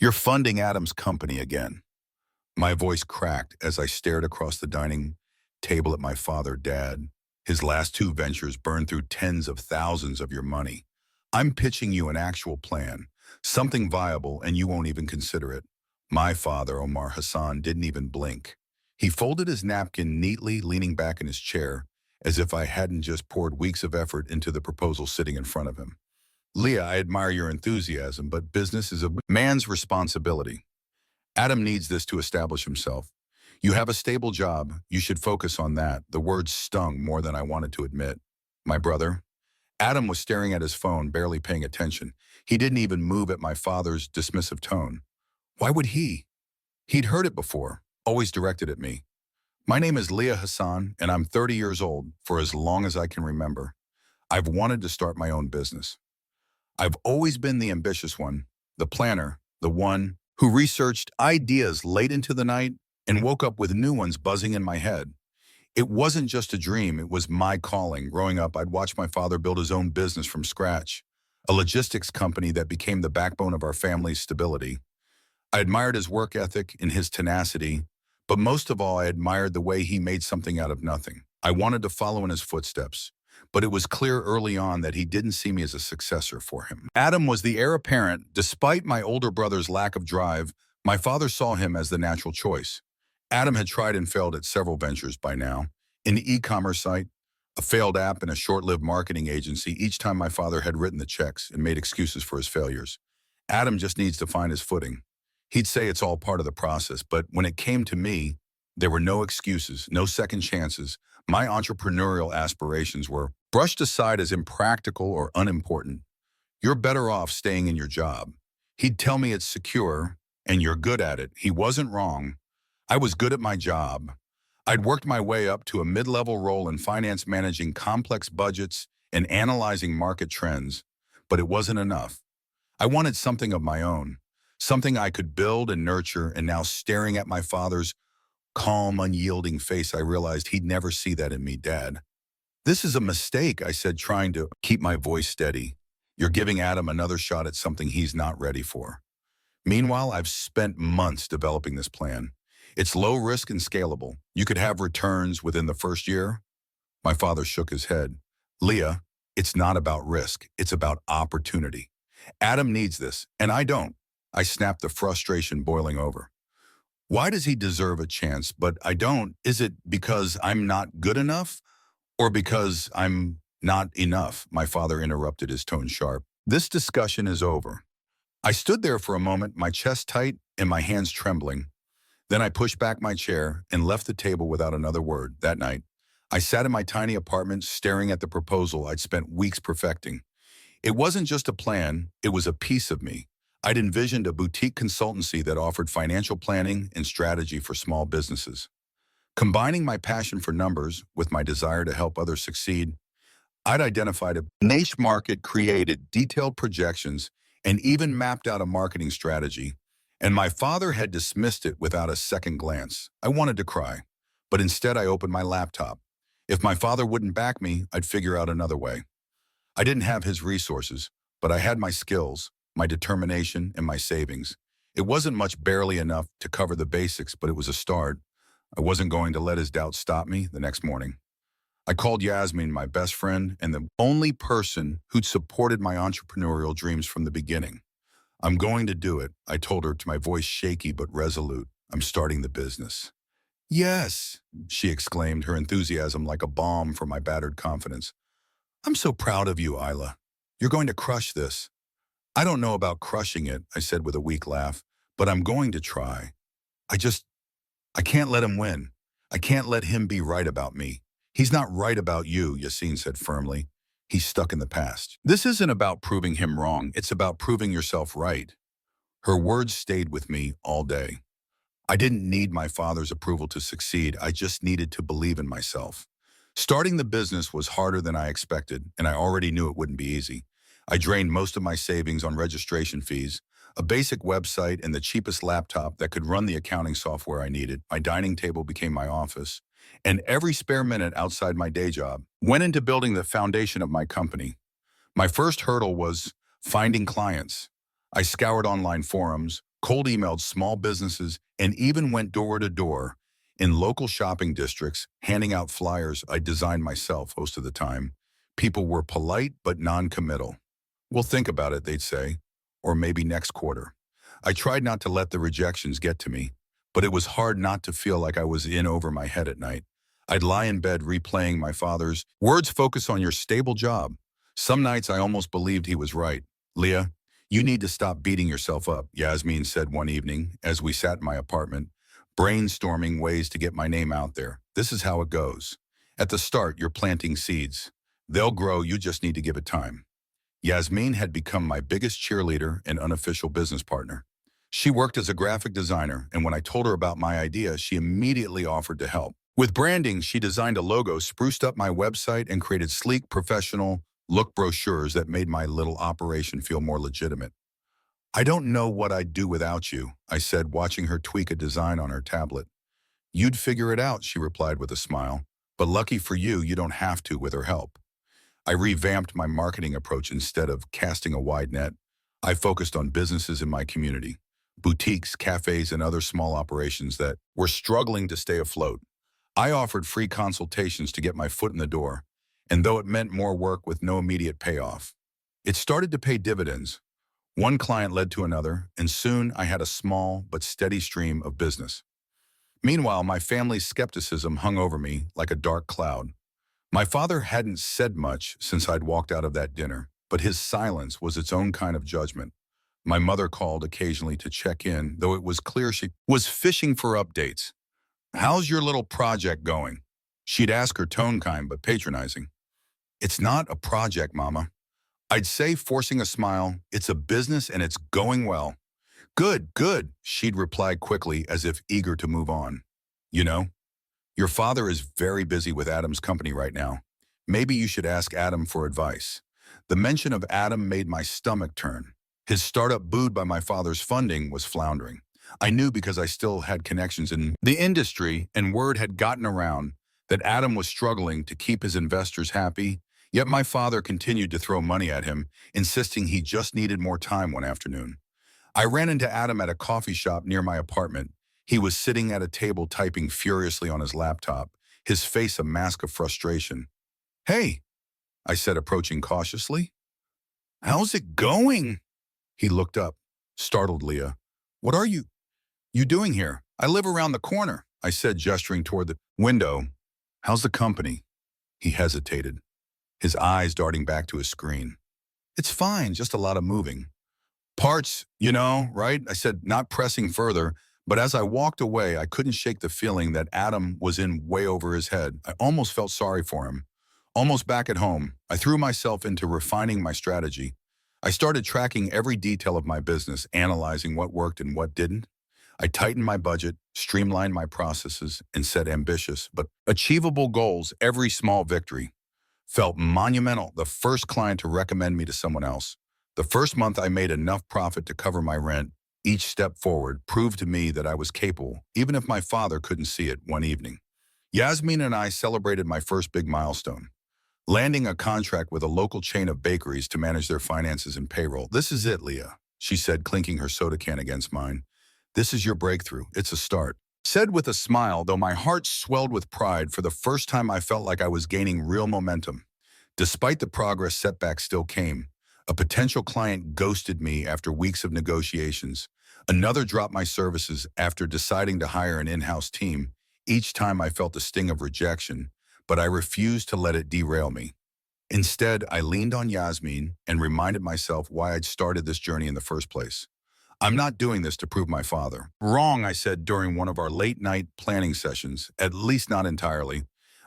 You're funding Adam's company again. My voice cracked as I stared across the dining table at my father, Dad. His last two ventures burned through tens of thousands of your money. I'm pitching you an actual plan, something viable, and you won't even consider it. My father, Omar Hassan, didn't even blink. He folded his napkin neatly, leaning back in his chair, as if I hadn't just poured weeks of effort into the proposal sitting in front of him. Leah, I admire your enthusiasm, but business is a man's responsibility. Adam needs this to establish himself. You have a stable job. You should focus on that. The words stung more than I wanted to admit. My brother? Adam was staring at his phone, barely paying attention. He didn't even move at my father's dismissive tone. Why would he? He'd heard it before, always directed at me. My name is Leah Hassan, and I'm 30 years old, for as long as I can remember. I've wanted to start my own business. I've always been the ambitious one, the planner, the one who researched ideas late into the night and woke up with new ones buzzing in my head. It wasn't just a dream, it was my calling. Growing up, I'd watched my father build his own business from scratch, a logistics company that became the backbone of our family's stability. I admired his work ethic and his tenacity, but most of all, I admired the way he made something out of nothing. I wanted to follow in his footsteps, but it was clear early on that he didn't see me as a successor for him. Adam was the heir apparent. Despite my older brother's lack of drive, my father saw him as the natural choice. Adam had tried and failed at several ventures by now. An e-commerce site, a failed app, and a short-lived marketing agency. Each time my father had written the checks and made excuses for his failures. Adam just needs to find his footing. He'd say it's all part of the process, but when it came to me, there were no excuses, no second chances. My entrepreneurial aspirations were brushed aside as impractical or unimportant. You're better off staying in your job. He'd tell me it's secure, and you're good at it. He wasn't wrong. I was good at my job. I'd worked my way up to a mid-level role in finance, managing complex budgets and analyzing market trends, but it wasn't enough. I wanted something of my own, something I could build and nurture, and now staring at my father's calm, unyielding face, I realized he'd never see that in me, Dad. This is a mistake, I said, trying to keep my voice steady. You're giving Adam another shot at something he's not ready for. Meanwhile, I've spent months developing this plan. It's low risk and scalable. You could have returns within the first year. My father shook his head. Leah, it's not about risk. It's about opportunity. Adam needs this, and I don't. I snapped, the frustration boiling over. Why does he deserve a chance, but I don't? Is it because I'm not good enough, or because I'm not enough? My father interrupted, his tone sharp. This discussion is over. I stood there for a moment, my chest tight and my hands trembling. Then I pushed back my chair and left the table without another word. That night, I sat in my tiny apartment staring at the proposal I'd spent weeks perfecting. It wasn't just a plan, it was a piece of me. I'd envisioned a boutique consultancy that offered financial planning and strategy for small businesses. Combining my passion for numbers with my desire to help others succeed, I'd identified a niche market, created detailed projections, and even mapped out a marketing strategy. And my father had dismissed it without a second glance. I wanted to cry, but instead I opened my laptop. If my father wouldn't back me, I'd figure out another way. I didn't have his resources, but I had my skills, my determination, and my savings. It wasn't much, barely enough to cover the basics, but it was a start. I wasn't going to let his doubts stop me. The next morning, I called Yasmin, my best friend, and the only person who'd supported my entrepreneurial dreams from the beginning. I'm going to do it, I told her, to my voice shaky but resolute. I'm starting the business. Yes, she exclaimed, her enthusiasm like a balm for my battered confidence. I'm so proud of you, Isla. You're going to crush this. I don't know about crushing it, I said with a weak laugh, but I'm going to try. I can't let him win. I can't let him be right about me. He's not right about you, Yassine said firmly. He's stuck in the past. This isn't about proving him wrong. It's about proving yourself right. Her words stayed with me all day. I didn't need my father's approval to succeed. I just needed to believe in myself. Starting the business was harder than I expected, and I already knew it wouldn't be easy. I drained most of my savings on registration fees, a basic website, and the cheapest laptop that could run the accounting software I needed. My dining table became my office, and every spare minute outside my day job went into building the foundation of my company. My first hurdle was finding clients. I scoured online forums, cold emailed small businesses, and even went door to door in local shopping districts, handing out flyers I designed myself most of the time. People were polite but non-committal. "We'll think about it," they'd say, or maybe next quarter. I tried not to let the rejections get to me, but it was hard not to feel like I was in over my head at night. I'd lie in bed replaying my father's words, "Focus on your stable job." Some nights I almost believed he was right. "Leah, you need to stop beating yourself up," Yasmin said one evening as we sat in my apartment, brainstorming ways to get my name out there. "This is how it goes. At the start, you're planting seeds. They'll grow, you just need to give it time." Yasmin had become my biggest cheerleader and unofficial business partner. She worked as a graphic designer, and when I told her about my idea, she immediately offered to help. With branding, she designed a logo, spruced up my website, and created sleek, professional look brochures that made my little operation feel more legitimate. "I don't know what I'd do without you," I said, watching her tweak a design on her tablet. "You'd figure it out," she replied with a smile. "But lucky for you, you don't have to with her help." I revamped my marketing approach. Instead of casting a wide net, I focused on businesses in my community, boutiques, cafes, and other small operations that were struggling to stay afloat. I offered free consultations to get my foot in the door, and though it meant more work with no immediate payoff, it started to pay dividends. One client led to another, and soon I had a small but steady stream of business. Meanwhile, my family's skepticism hung over me like a dark cloud. My father hadn't said much since I'd walked out of that dinner, but his silence was its own kind of judgment. My mother called occasionally to check in, though it was clear she was fishing for updates. "How's your little project going?" She'd ask, her tone kind but patronizing. "It's not a project, Mama." I'd say, forcing a smile, "It's a business and it's going well." "Good, good," she'd reply quickly as if eager to move on. "You know, your father is very busy with Adam's company right now. Maybe you should ask Adam for advice." The mention of Adam made my stomach turn. His startup, booed by my father's funding, was floundering. I knew because I still had connections in the industry, and word had gotten around that Adam was struggling to keep his investors happy, yet my father continued to throw money at him, insisting he just needed more time one afternoon. I ran into Adam at a coffee shop near my apartment. He was sitting at a table typing furiously on his laptop, his face a mask of frustration. "Hey," I said, approaching cautiously. "How's it going?" He looked up, startled. "Leah, what are you doing here?" "I live around the corner," I said, gesturing toward the window. "How's the company?" He hesitated, his eyes darting back to his screen. "It's fine, just a lot of moving parts, right?" I said, not pressing further, but as I walked away, I couldn't shake the feeling that Adam was in way over his head. I almost felt sorry for him. Almost back at home, I threw myself into refining my strategy. I started tracking every detail of my business, analyzing what worked and what didn't. I tightened my budget, streamlined my processes, and set ambitious but achievable goals. Every small victory felt monumental. The first client to recommend me to someone else. The first month I made enough profit to cover my rent. Each step forward proved to me that I was capable, even if my father couldn't see it. One evening, Yasmin and I celebrated my first big milestone, landing a contract with a local chain of bakeries to manage their finances and payroll. "This is it, Leah," she said, clinking her soda can against mine. "This is your breakthrough. It's a start." Said with a smile, though my heart swelled with pride. For the first time, I felt like I was gaining real momentum. Despite the progress, setbacks still came. A potential client ghosted me after weeks of negotiations. Another dropped my services after deciding to hire an in-house team. Each time I felt the sting of rejection, but I refused to let it derail me. Instead, I leaned on Yasmin and reminded myself why I'd started this journey in the first place. "I'm not doing this to prove my father wrong," I said during one of our late-night planning sessions, "at least not entirely.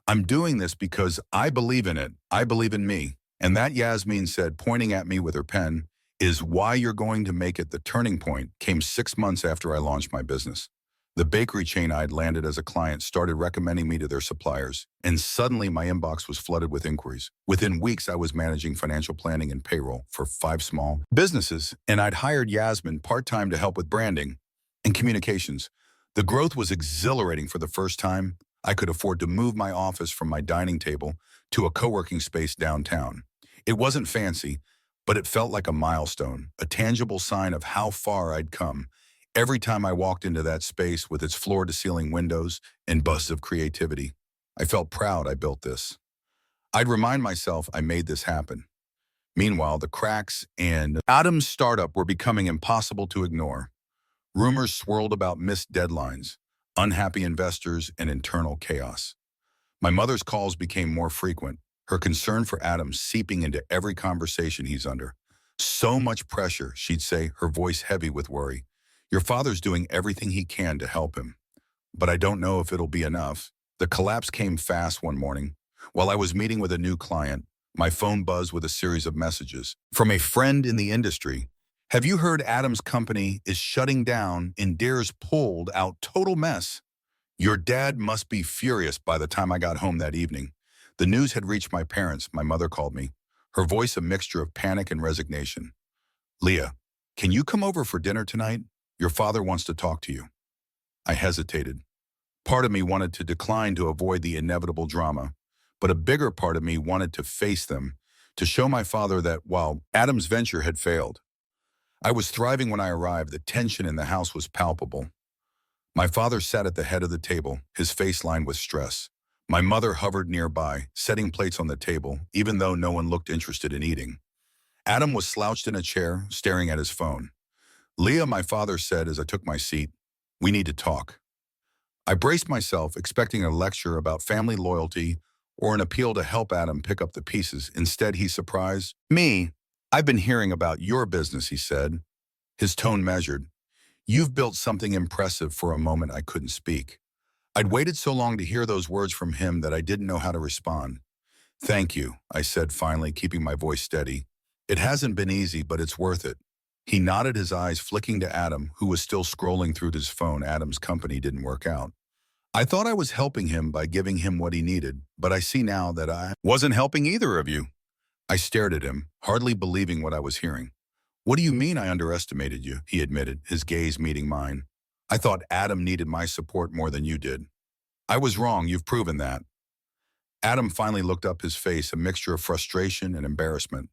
I'm doing this because I believe in it. I believe in me. And that," Yasmin said, pointing at me with her pen, "is why you're going to make it." The turning point came 6 months after I launched my business. The bakery chain I'd landed as a client started recommending me to their suppliers, and suddenly my inbox was flooded with inquiries. Within weeks, I was managing financial planning and payroll for 5 small businesses, and I'd hired Yasmin part-time to help with branding and communications. The growth was exhilarating. For the first time, I could afford to move my office from my dining table to a co-working space downtown. It wasn't fancy, but it felt like a milestone, a tangible sign of how far I'd come. Every time I walked into that space with its floor-to-ceiling windows and buzz of creativity, I felt proud I built this. I'd remind myself I made this happen. Meanwhile, the cracks and Adam's startup were becoming impossible to ignore. Rumors swirled about missed deadlines, unhappy investors, and internal chaos. My mother's calls became more frequent, her concern for Adam seeping into every conversation he's under. So much pressure, she'd say, her voice heavy with worry. Your father's doing everything he can to help him, but I don't know if it'll be enough. The collapse came fast one morning. While I was meeting with a new client, my phone buzzed with a series of messages from a friend in the industry. Have you heard Adam's company is shutting down and Dare's pulled out, total mess? Your dad must be furious. By the time I got home that evening, the news had reached my parents. My mother called me, her voice a mixture of panic and resignation. Leah, can you come over for dinner tonight? Your father wants to talk to you. I hesitated. Part of me wanted to decline to avoid the inevitable drama, but a bigger part of me wanted to face them, to show my father that while Adam's venture had failed, I was thriving. When I arrived, the tension in the house was palpable. My father sat at the head of the table, his face lined with stress. My mother hovered nearby, setting plates on the table, even though no one looked interested in eating. Adam was slouched in a chair, staring at his phone. Leah, my father said as I took my seat, we need to talk. I braced myself, expecting a lecture about family loyalty or an appeal to help Adam pick up the pieces. Instead, he surprised me. I've been hearing about your business, he said, his tone measured. You've built something impressive. For a moment, I couldn't speak. I'd waited so long to hear those words from him that I didn't know how to respond. Thank you, I said finally, keeping my voice steady. It hasn't been easy, but it's worth it. He nodded, his eyes flicking to Adam, who was still scrolling through his phone. Adam's company didn't work out. I thought I was helping him by giving him what he needed, but I see now that I wasn't helping either of you. I stared at him, hardly believing what I was hearing. What do you mean I underestimated you? He admitted, his gaze meeting mine. I thought Adam needed my support more than you did. I was wrong, you've proven that. Adam finally looked up, his face a mixture of frustration and embarrassment.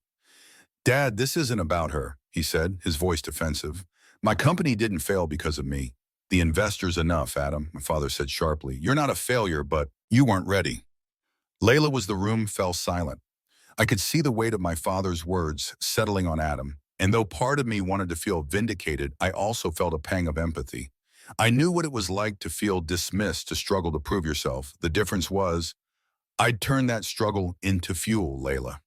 Dad, this isn't about her, he said, his voice defensive. My company didn't fail because of me. The investors enough, Adam, my father said sharply. You're not a failure, but you weren't ready. Layla was the room, fell silent. I could see the weight of my father's words settling on Adam, and though part of me wanted to feel vindicated, I also felt a pang of empathy. I knew what it was like to feel dismissed, to struggle to prove yourself. The difference was, I'd turned that struggle into fuel, Layla.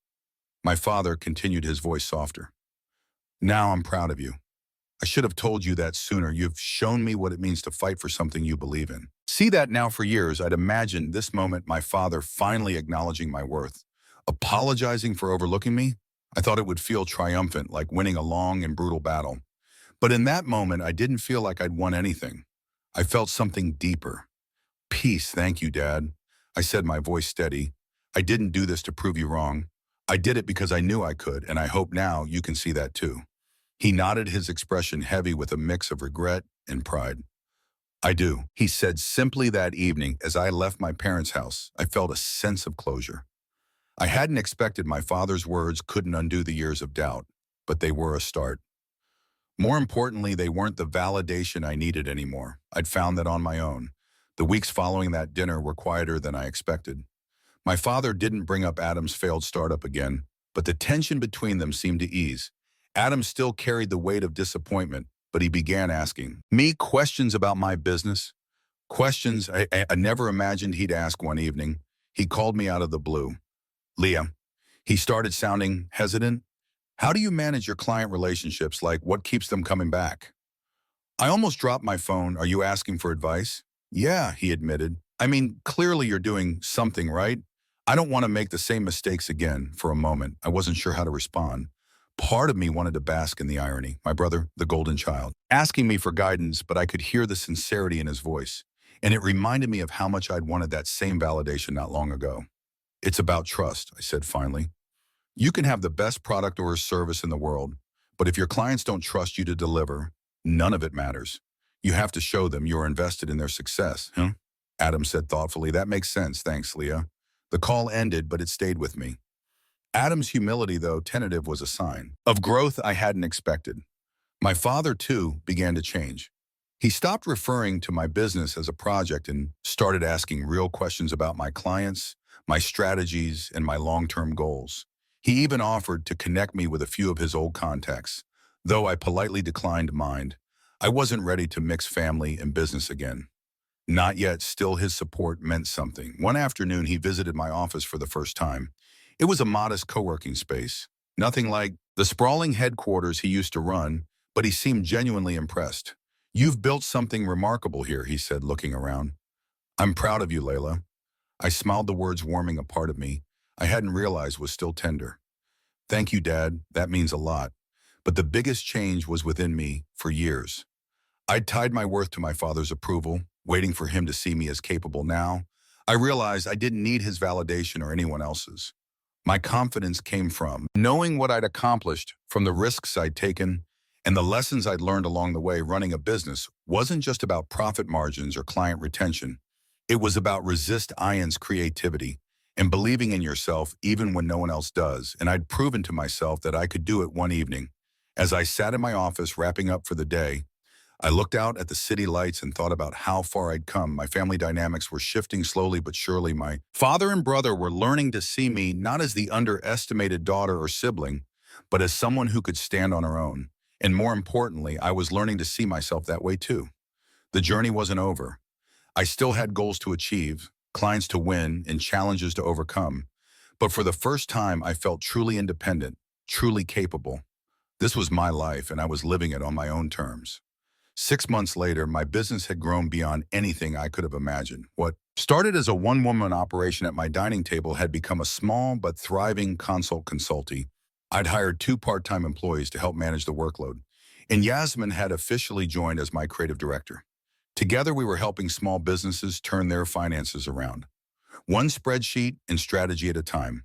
My father continued, his voice softer. Now I'm proud of you. I should have told you that sooner. You've shown me what it means to fight for something you believe in. See that now for years. I'd imagined this moment, my father finally acknowledging my worth, apologizing for overlooking me. I thought it would feel triumphant, like winning a long and brutal battle. But in that moment, I didn't feel like I'd won anything. I felt something deeper. Peace, thank you, Dad. I said, my voice steady. I didn't do this to prove you wrong. I did it because I knew I could, and I hope now you can see that too. He nodded, his expression heavy with a mix of regret and pride. I do, he said simply. That evening, as I left my parents' house, I felt a sense of closure. I hadn't expected. My father's words couldn't undo the years of doubt, but they were a start. More importantly, they weren't the validation I needed anymore. I'd found that on my own. The weeks following that dinner were quieter than I expected. My father didn't bring up Adam's failed startup again, but the tension between them seemed to ease. Adam still carried the weight of disappointment, but he began asking me questions about my business. Questions I never imagined he'd ask. One evening, he called me out of the blue. Leah, he started, sounding hesitant. How do you manage your client relationships? Like, what keeps them coming back? I almost dropped my phone. Are you asking for advice? Yeah, he admitted. I mean, clearly you're doing something right. I don't want to make the same mistakes again. For a moment, I wasn't sure how to respond. Part of me wanted to bask in the irony, my brother, the golden child, asking me for guidance, but I could hear the sincerity in his voice, and it reminded me of how much I'd wanted that same validation not long ago. It's about trust, I said finally. You can have the best product or service in the world, but if your clients don't trust you to deliver, none of it matters. You have to show them you're invested in their success, huh? Adam said thoughtfully. That makes sense, thanks, Leah. The call ended, but it stayed with me. Adam's humility, though tentative, was a sign of growth I hadn't expected. My father, too, began to change. He stopped referring to my business as a project and started asking real questions about my clients, my strategies, and my long-term goals. He even offered to connect me with a few of his old contacts, though I politely declined mine. I wasn't ready to mix family and business again. Not yet, still his support meant something. One afternoon, he visited my office for the first time. It was a modest co-working space. Nothing like the sprawling headquarters he used to run, but he seemed genuinely impressed. "You've built something remarkable here," he said, looking around. "I'm proud of you, Layla." I smiled, the words warming a part of me I hadn't realized was still tender. "Thank you, Dad. That means a lot." But the biggest change was within me for years. I'd tied my worth to my father's approval, waiting for him to see me as capable. Now, I realized I didn't need his validation or anyone else's. My confidence came from knowing what I'd accomplished, from the risks I'd taken, and the lessons I'd learned along the way. Running a business wasn't just about profit margins or client retention. It was about resist Ian's creativity and believing in yourself even when no one else does. And I'd proven to myself that I could do it one evening. As I sat in my office wrapping up for the day, I looked out at the city lights and thought about how far I'd come. My family dynamics were shifting slowly but surely. My father and brother were learning to see me not as the underestimated daughter or sibling, but as someone who could stand on her own. And more importantly, I was learning to see myself that way too. The journey wasn't over. I still had goals to achieve, clients to win, and challenges to overcome. But for the first time, I felt truly independent, truly capable. This was my life, and I was living it on my own terms. 6 months later, my business had grown beyond anything I could have imagined. What started as a one-woman operation at my dining table had become a small but thriving consult consulting. I'd hired 2 part-time employees to help manage the workload, and Yasmin had officially joined as my creative director. Together, we were helping small businesses turn their finances around, one spreadsheet and strategy at a time.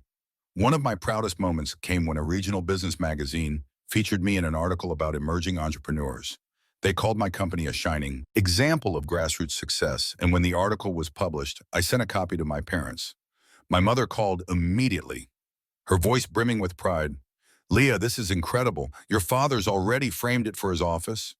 One of my proudest moments came when a regional business magazine featured me in an article about emerging entrepreneurs. They called my company a shining example of grassroots success, and when the article was published, I sent a copy to my parents. My mother called immediately, her voice brimming with pride. "Leah, this is incredible. Your father's already framed it for his office."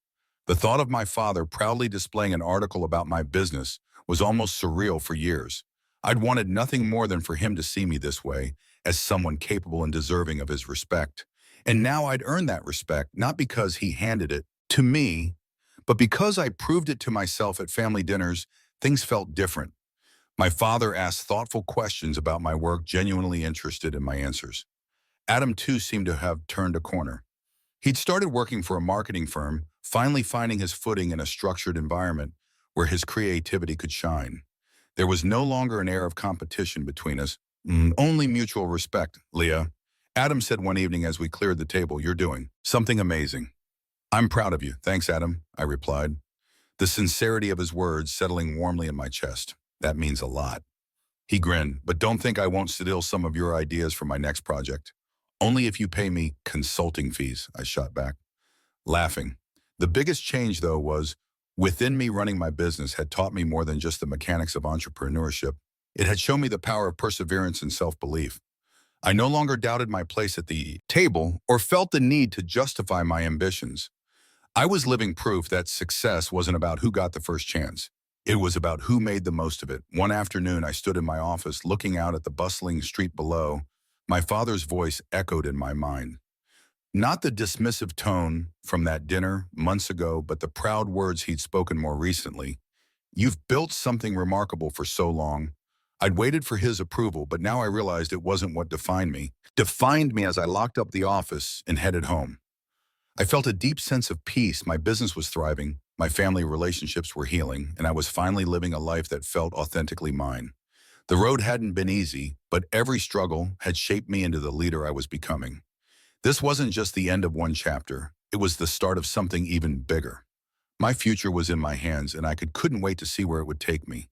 The thought of my father proudly displaying an article about my business was almost surreal. For years, I'd wanted nothing more than for him to see me this way, as someone capable and deserving of his respect. And now I'd earned that respect, not because he handed it to me, but because I proved it to myself at family dinners. Things felt different. My father asked thoughtful questions about my work, genuinely interested in my answers. Adam, too, seemed to have turned a corner. He'd started working for a marketing firm, finally finding his footing in a structured environment where his creativity could shine. There was no longer an air of competition between us, only mutual respect. "Leah," Adam said one evening as we cleared the table, "you're doing something amazing." "I'm proud of you." "Thanks, Adam," I replied, the sincerity of his words settling warmly in my chest. "That means a lot." He grinned. "But don't think I won't steal some of your ideas for my next project. Only if you pay me consulting fees," I shot back, laughing. The biggest change, though, was within me. Running my business had taught me more than just the mechanics of entrepreneurship. It had shown me the power of perseverance and self-belief. I no longer doubted my place at the table or felt the need to justify my ambitions. I was living proof that success wasn't about who got the first chance. It was about who made the most of it. One afternoon, I stood in my office looking out at the bustling street below. My father's voice echoed in my mind. Not the dismissive tone from that dinner months ago, but the proud words he'd spoken more recently. "You've built something remarkable for so long." I'd waited for his approval, but now I realized it wasn't what defined me. Defined me as I locked up the office and headed home. I felt a deep sense of peace. My business was thriving, my family relationships were healing, and I was finally living a life that felt authentically mine. The road hadn't been easy, but every struggle had shaped me into the leader I was becoming. This wasn't just the end of one chapter, it was the start of something even bigger. My future was in my hands, and I couldn't wait to see where it would take me.